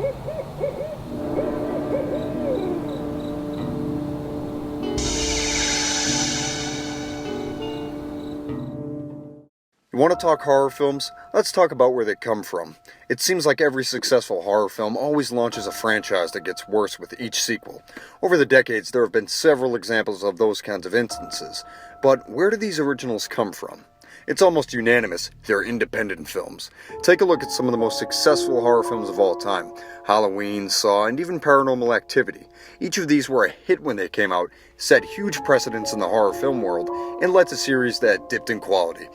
You want to talk horror films? Let's talk about where they come from. It seems like every successful horror film always launches a franchise that gets worse with each sequel. Over the decades, there have been several examples of those kinds of instances. But where do these originals come from? It's almost unanimous, they're independent films. Take a look at some of the most successful horror films of all time. Halloween, Saw, and even Paranormal Activity. Each of these were a hit when they came out, set huge precedents in the horror film world, and led to series that dipped in quality.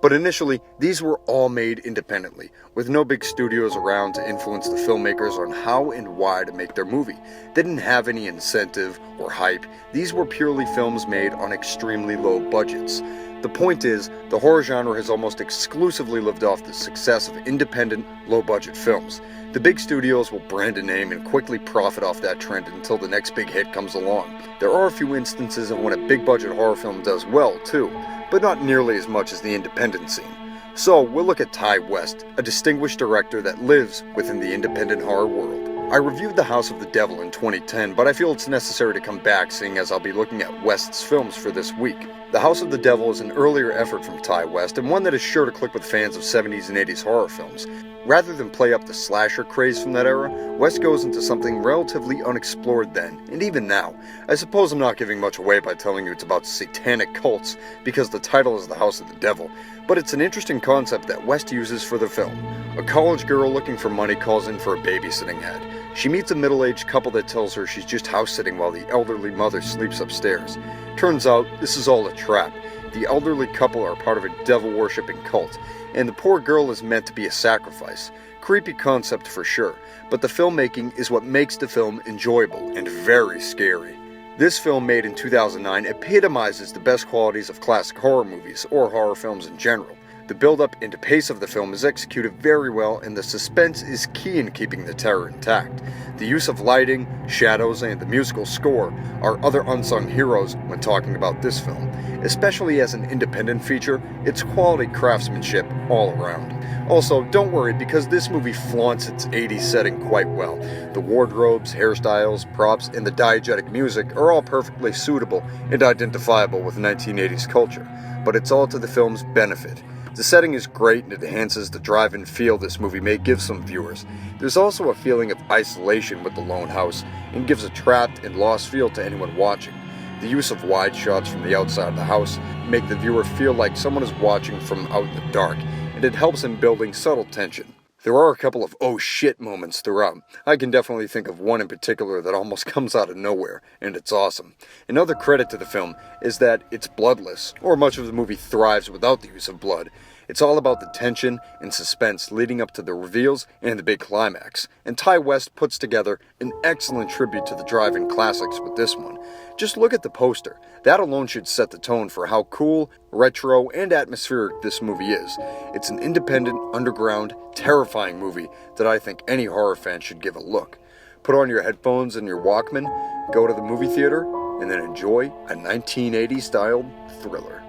But initially, these were all made independently, with no big studios around to influence the filmmakers on how and why to make their movie. They didn't have any incentive or hype. These were purely films made on extremely low budgets. The point is, the horror genre has almost exclusively lived off the success of independent, low-budget films. The big studios will brand a name and quickly profit off that trend until the next big hit comes along. There are a few instances of when a big-budget horror film does well, too, but not nearly as much as the independent scene. So, we'll look at Ty West, a distinguished director that lives within the independent horror world. I reviewed The House of the Devil in 2010, but I feel it's necessary to come back seeing as I'll be looking at West's films for this week. The House of the Devil is an earlier effort from Ty West, and one that is sure to click with fans of 70s and 80s horror films. Rather than play up the slasher craze from that era, West goes into something relatively unexplored then, and even now. I suppose I'm not giving much away by telling you it's about satanic cults, because the title is The House of the Devil, but it's an interesting concept that West uses for the film. A college girl looking for money calls in for a babysitting ad. She meets a middle-aged couple that tells her she's just house-sitting while the elderly mother sleeps upstairs. Turns out, this is all a trap. The elderly couple are part of a devil-worshipping cult, and the poor girl is meant to be a sacrifice. Creepy concept for sure, but the filmmaking is what makes the film enjoyable and very scary. This film, made in 2009, epitomizes the best qualities of classic horror movies, or horror films in general. The build-up and pace of the film is executed very well, and the suspense is key in keeping the terror intact. The use of lighting, shadows, and the musical score are other unsung heroes when talking about this film. Especially as an independent feature, it's quality craftsmanship all around. Also, don't worry, because this movie flaunts its 80s setting quite well. The wardrobes, hairstyles, props, and the diegetic music are all perfectly suitable and identifiable with 1980s culture, but it's all to the film's benefit. The setting is great and it enhances the drive-in feel this movie may give some viewers. There's also a feeling of isolation with the lone house and gives a trapped and lost feel to anyone watching. The use of wide shots from the outside of the house make the viewer feel like someone is watching from out in the dark, and it helps in building subtle tension. There are a couple of oh shit moments throughout. I can definitely think of one in particular that almost comes out of nowhere, and it's awesome. Another credit to the film is that it's bloodless, or much of the movie thrives without the use of blood. It's all about the tension and suspense leading up to the reveals and the big climax, and Ty West puts together an excellent tribute to the drive-in classics with this one. Just look at the poster. That alone should set the tone for how cool, retro, and atmospheric this movie is. It's an independent, underground, terrifying movie that I think any horror fan should give a look. Put on your headphones and your Walkman, go to the movie theater, and then enjoy a 1980s-styled thriller.